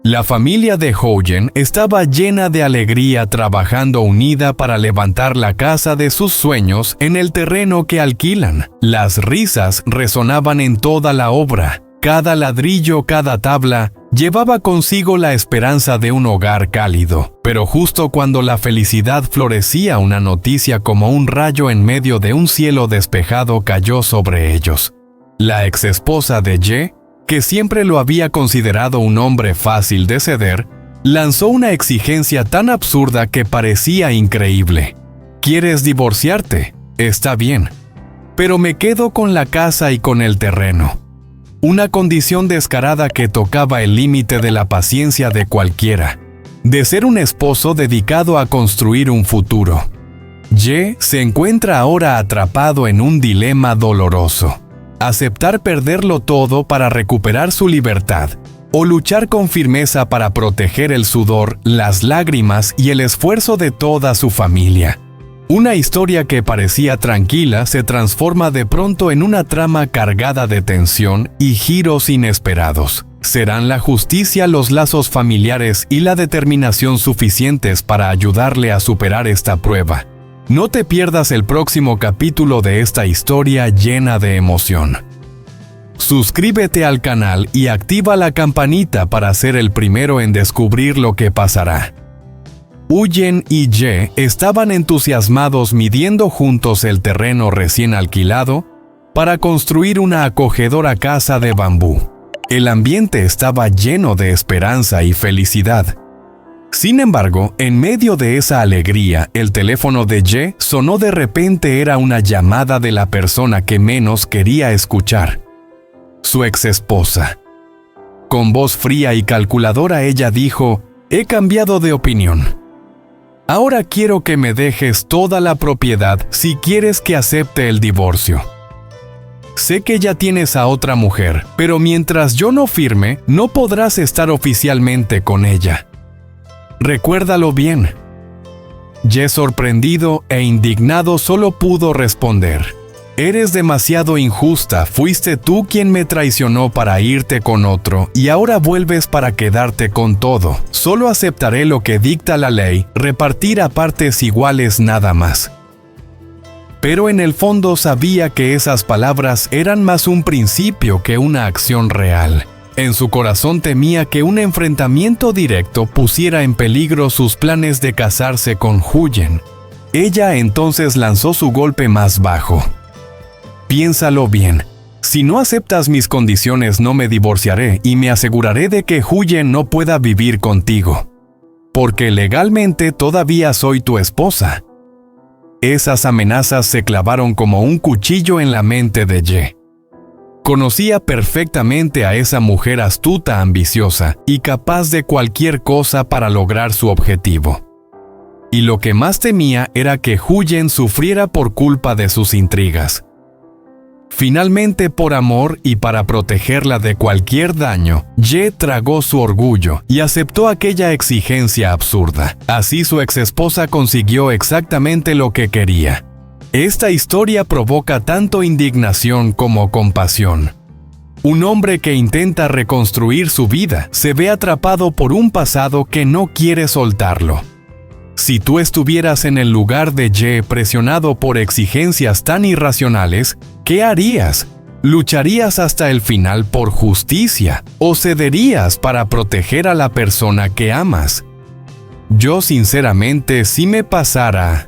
La familia de Huyen estaba llena de alegría trabajando unida para levantar la casa de sus sueños en el terreno que alquilan. Las risas resonaban en toda la obra. Cada ladrillo, cada tabla, llevaba consigo la esperanza de un hogar cálido. Pero justo cuando la felicidad florecía, una noticia como un rayo en medio de un cielo despejado cayó sobre ellos. La exesposa de Ye, que siempre lo había considerado un hombre fácil de ceder, lanzó una exigencia tan absurda que parecía increíble. ¿Quieres divorciarte? Está bien, pero me quedo con la casa y con el terreno. Una condición descarada que tocaba el límite de la paciencia de cualquiera, de ser un esposo dedicado a construir un futuro. Ye se encuentra ahora atrapado en un dilema doloroso: aceptar perderlo todo para recuperar su libertad, o luchar con firmeza para proteger el sudor, las lágrimas y el esfuerzo de toda su familia. Una historia que parecía tranquila se transforma de pronto en una trama cargada de tensión y giros inesperados. ¿Serán la justicia, los lazos familiares y la determinación suficientes para ayudarle a superar esta prueba? No te pierdas el próximo capítulo de esta historia llena de emoción. Suscríbete al canal y activa la campanita para ser el primero en descubrir lo que pasará. Huyen y Ye estaban entusiasmados midiendo juntos el terreno recién alquilado para construir una acogedora casa de bambú. El ambiente estaba lleno de esperanza y felicidad. Sin embargo, en medio de esa alegría, el teléfono de Ye sonó de repente. Era una llamada de la persona que menos quería escuchar: su exesposa. Con voz fría y calculadora ella dijo: «He cambiado de opinión. Ahora quiero que me dejes toda la propiedad si quieres que acepte el divorcio. Sé que ya tienes a otra mujer, pero mientras yo no firme, no podrás estar oficialmente con ella. Recuérdalo bien». Ye, sorprendido e indignado, solo pudo responder: «Eres demasiado injusta. Fuiste tú quien me traicionó para irte con otro y ahora vuelves para quedarte con todo. Solo aceptaré lo que dicta la ley, repartir a partes iguales nada más». Pero en el fondo sabía que esas palabras eran más un principio que una acción real. En su corazón temía que un enfrentamiento directo pusiera en peligro sus planes de casarse con Huyen. Ella entonces lanzó su golpe más bajo: «Piénsalo bien. Si no aceptas mis condiciones, no me divorciaré y me aseguraré de que Huyen no pueda vivir contigo. Porque legalmente todavía soy tu esposa». Esas amenazas se clavaron como un cuchillo en la mente de Ye. Conocía perfectamente a esa mujer astuta, ambiciosa y capaz de cualquier cosa para lograr su objetivo. Y lo que más temía era que Huyen sufriera por culpa de sus intrigas. Finalmente, por amor y para protegerla de cualquier daño, Ye tragó su orgullo y aceptó aquella exigencia absurda. Así su exesposa consiguió exactamente lo que quería. Esta historia provoca tanto indignación como compasión. Un hombre que intenta reconstruir su vida se ve atrapado por un pasado que no quiere soltarlo. Si tú estuvieras en el lugar de Ye, presionado por exigencias tan irracionales, ¿qué harías? ¿Lucharías hasta el final por justicia o cederías para proteger a la persona que amas? Yo sinceramente, si me pasara,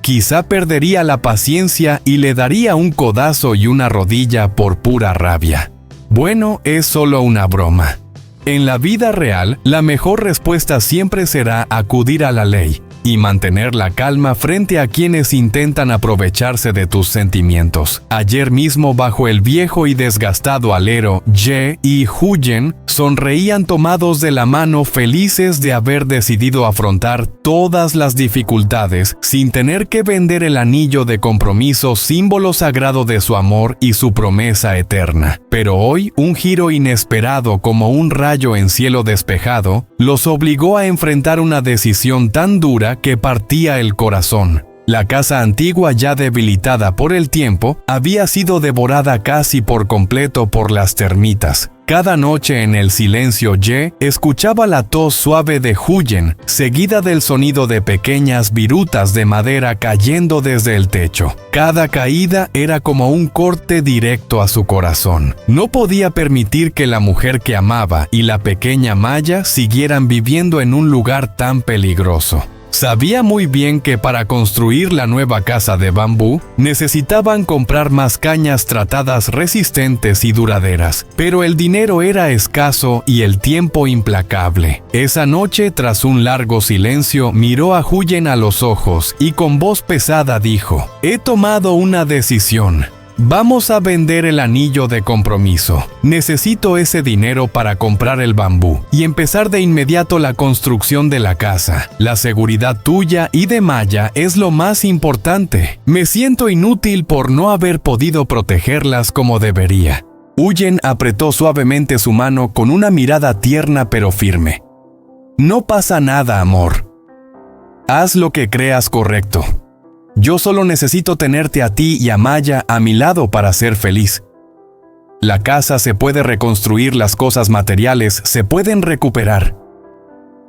quizá perdería la paciencia y le daría un codazo y una rodilla por pura rabia. Bueno, es solo una broma. En la vida real, la mejor respuesta siempre será acudir a la ley y mantener la calma frente a quienes intentan aprovecharse de tus sentimientos. Ayer mismo, bajo el viejo y desgastado alero, Ye y Huyen sonreían tomados de la mano, felices de haber decidido afrontar todas las dificultades sin tener que vender el anillo de compromiso, símbolo sagrado de su amor y su promesa eterna. Pero hoy, un giro inesperado como un rayo en cielo despejado los obligó a enfrentar una decisión tan dura que partía el corazón. La casa antigua, ya debilitada por el tiempo, había sido devorada casi por completo por las termitas. Cada noche en el silencio Ye escuchaba la tos suave de Huyen, seguida del sonido de pequeñas virutas de madera cayendo desde el techo. Cada caída era como un corte directo a su corazón. No podía permitir que la mujer que amaba y la pequeña Maya siguieran viviendo en un lugar tan peligroso. Sabía muy bien que para construir la nueva casa de bambú necesitaban comprar más cañas tratadas resistentes y duraderas, pero el dinero era escaso y el tiempo implacable. Esa noche, tras un largo silencio, miró a Huyen a los ojos y con voz pesada dijo: «He tomado una decisión. Vamos a vender el anillo de compromiso. Necesito ese dinero para comprar el bambú y empezar de inmediato la construcción de la casa. La seguridad tuya y de Maya es lo más importante. Me siento inútil por no haber podido protegerlas como debería». Huyen apretó suavemente su mano con una mirada tierna pero firme. «No pasa nada, amor. Haz lo que creas correcto. Yo solo necesito tenerte a ti y a Maya a mi lado para ser feliz. La casa se puede reconstruir, las cosas materiales se pueden recuperar.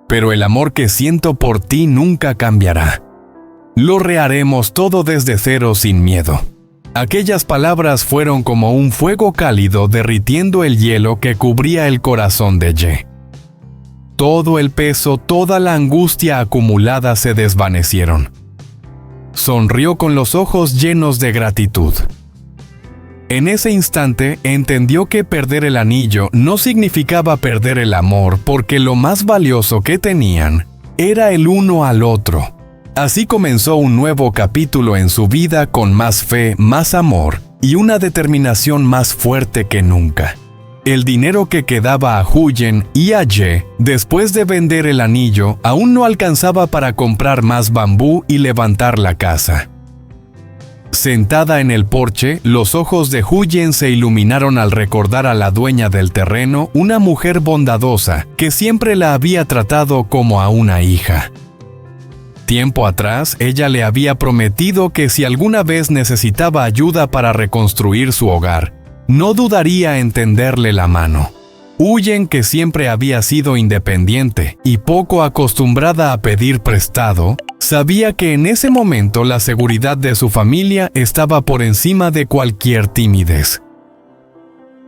Pero el amor que siento por ti nunca cambiará. Lo reharemos todo desde cero sin miedo». Aquellas palabras fueron como un fuego cálido derritiendo el hielo que cubría el corazón de Ye. Todo el peso, toda la angustia acumulada se desvanecieron. Sonrió con los ojos llenos de gratitud. En ese instante entendió que perder el anillo no significaba perder el amor, porque lo más valioso que tenían era el uno al otro. Así comenzó un nuevo capítulo en su vida con más fe, más amor y una determinación más fuerte que nunca. El dinero que quedaba a Huyen y a Ye después de vender el anillo aún no alcanzaba para comprar más bambú y levantar la casa. Sentada en el porche, los ojos de Huyen se iluminaron al recordar a la dueña del terreno, una mujer bondadosa que siempre la había tratado como a una hija. Tiempo atrás, ella le había prometido que si alguna vez necesitaba ayuda para reconstruir su hogar, no dudaría en tenderle la mano. Huyen, que siempre había sido independiente y poco acostumbrada a pedir prestado, sabía que en ese momento la seguridad de su familia estaba por encima de cualquier timidez.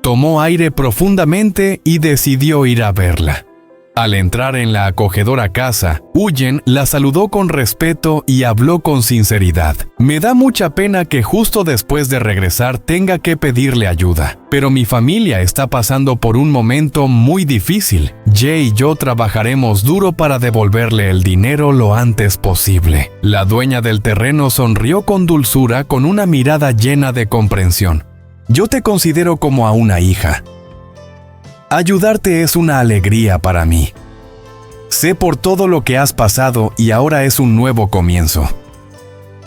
Tomó aire profundamente y decidió ir a verla. Al entrar en la acogedora casa, Huyen la saludó con respeto y habló con sinceridad. «Me da mucha pena que justo después de regresar tenga que pedirle ayuda, pero mi familia está pasando por un momento muy difícil. Ye y yo trabajaremos duro para devolverle el dinero lo antes posible». La dueña del terreno sonrió con dulzura, con una mirada llena de comprensión. «Yo te considero como a una hija. Ayudarte es una alegría para mí. Sé por todo lo que has pasado y ahora es un nuevo comienzo.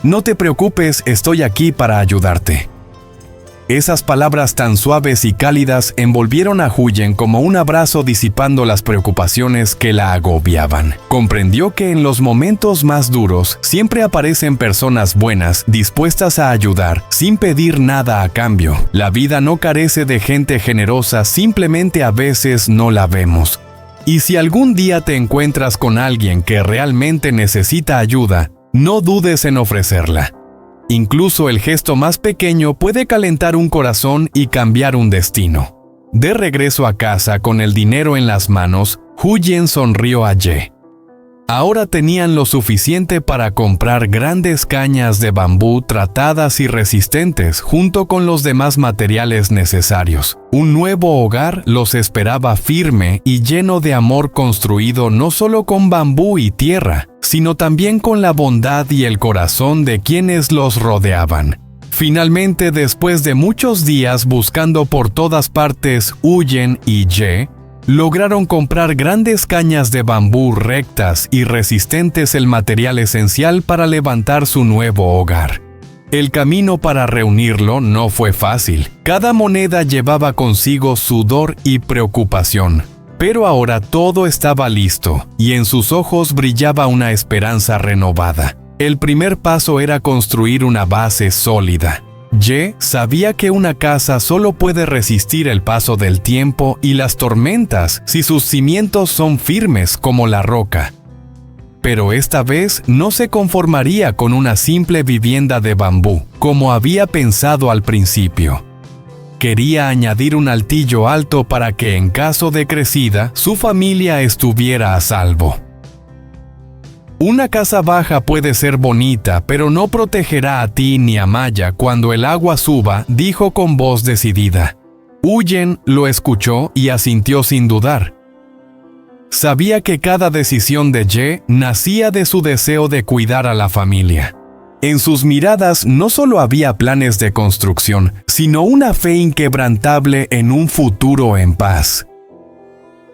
No te preocupes, estoy aquí para ayudarte». Esas palabras tan suaves y cálidas envolvieron a Huyen como un abrazo, disipando las preocupaciones que la agobiaban. Comprendió que en los momentos más duros siempre aparecen personas buenas, dispuestas a ayudar, sin pedir nada a cambio. La vida no carece de gente generosa, simplemente a veces no la vemos. Y si algún día te encuentras con alguien que realmente necesita ayuda, no dudes en ofrecerla. Incluso el gesto más pequeño puede calentar un corazón y cambiar un destino. De regreso a casa con el dinero en las manos, Huyen sonrió a Ye. Ahora tenían lo suficiente para comprar grandes cañas de bambú tratadas y resistentes, junto con los demás materiales necesarios. Un nuevo hogar los esperaba, firme y lleno de amor, construido no solo con bambú y tierra, sino también con la bondad y el corazón de quienes los rodeaban. Finalmente, después de muchos días buscando por todas partes, Huyen y Ye lograron comprar grandes cañas de bambú rectas y resistentes, el material esencial para levantar su nuevo hogar. El camino para reunirlo no fue fácil. Cada moneda llevaba consigo sudor y preocupación. Pero ahora todo estaba listo, y en sus ojos brillaba una esperanza renovada. El primer paso era construir una base sólida. Ye sabía que una casa solo puede resistir el paso del tiempo y las tormentas si sus cimientos son firmes como la roca. Pero esta vez no se conformaría con una simple vivienda de bambú, como había pensado al principio. Quería añadir un altillo alto para que en caso de crecida, su familia estuviera a salvo. Una casa baja puede ser bonita, pero no protegerá a ti ni a Maya cuando el agua suba, dijo con voz decidida. Huyen lo escuchó y asintió sin dudar. Sabía que cada decisión de Ye nacía de su deseo de cuidar a la familia. En sus miradas no solo había planes de construcción, sino una fe inquebrantable en un futuro en paz.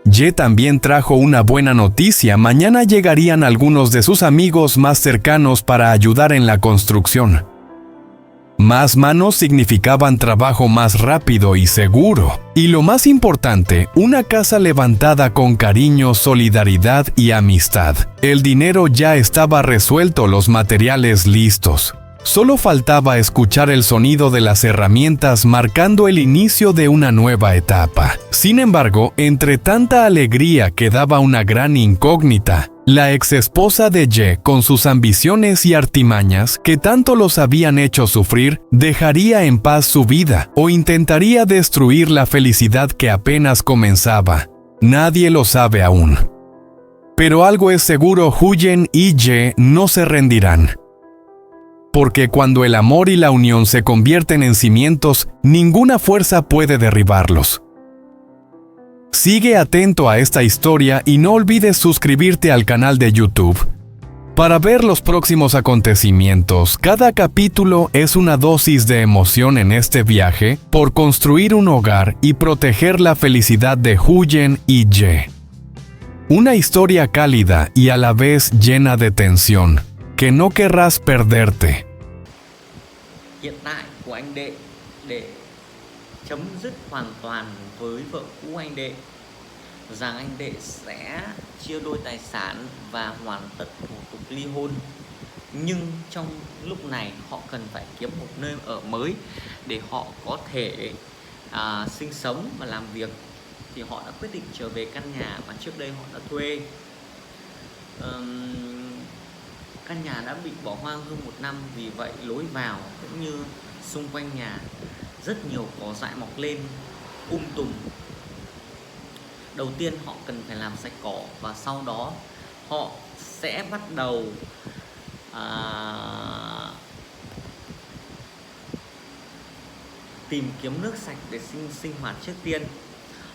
Ye también trajo una buena noticia. Mañana llegarían algunos de sus amigos más cercanos para ayudar en la construcción. Más manos significaban trabajo más rápido y seguro. Y lo más importante, una casa levantada con cariño, solidaridad y amistad. El dinero ya estaba resuelto, los materiales listos. Solo faltaba escuchar el sonido de las herramientas marcando el inicio de una nueva etapa. Sin embargo, entre tanta alegría quedaba una gran incógnita. La exesposa de Ye, con sus ambiciones y artimañas que tanto los habían hecho sufrir, ¿dejaría en paz su vida o intentaría destruir la felicidad que apenas comenzaba? Nadie lo sabe aún. Pero algo es seguro, Huyen y Ye no se rendirán. Porque cuando el amor y la unión se convierten en cimientos, ninguna fuerza puede derribarlos. Sigue atento a esta historia y no olvides suscribirte al canal de YouTube para ver los próximos acontecimientos. Cada capítulo es una dosis de emoción en este viaje por construir un hogar y proteger la felicidad de Huyen y Ye. Una historia cálida y a la vez llena de tensión, que no querrás perderte. Hiện tại của anh Đệ để chấm dứt hoàn toàn với vợ cũ anh Đệ rằng anh Đệ sẽ chia đôi tài sản và hoàn tất thủ tục ly hôn. Nhưng trong lúc này họ cần phải kiếm một nơi ở mới để họ có thể sinh sống và làm việc. Thì họ đã quyết định trở về căn nhà mà trước đây họ đã thuê. Căn nhà đã bị bỏ hoang hơn 1 năm, vì vậy lối vào cũng như xung quanh nhà rất nhiều cỏ dại mọc lên tùm. Đầu tiên họ cần phải làm sạch cỏ và sau đó họ sẽ bắt đầu tìm kiếm nước sạch để sinh hoạt. Trước tiên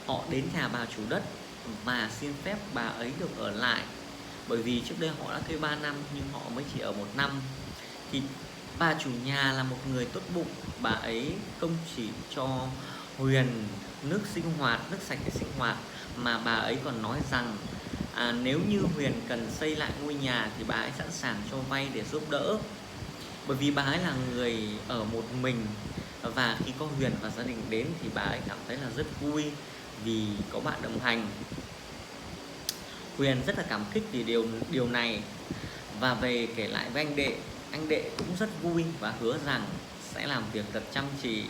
họ đến nhà bà chủ đất và xin phép bà ấy được ở lại. Bởi vì trước đây họ đã thuê 3 năm nhưng họ mới chỉ ở 1 năm. Thì bà chủ nhà là một người tốt bụng. Bà ấy không chỉ cho Huyền nước sinh hoạt, nước sạch để sinh hoạt, mà bà ấy còn nói rằng nếu như Huyền cần xây lại ngôi nhà thì bà ấy sẵn sàng cho vay để giúp đỡ. Bởi vì bà ấy là người ở một mình, và khi có Huyền và gia đình đến thì bà ấy cảm thấy là rất vui vì có bạn đồng hành. Huyền rất là cảm kích vì điều này và về kể lại với anh Đệ cũng rất vui và hứa rằng sẽ làm việc thật chăm chỉ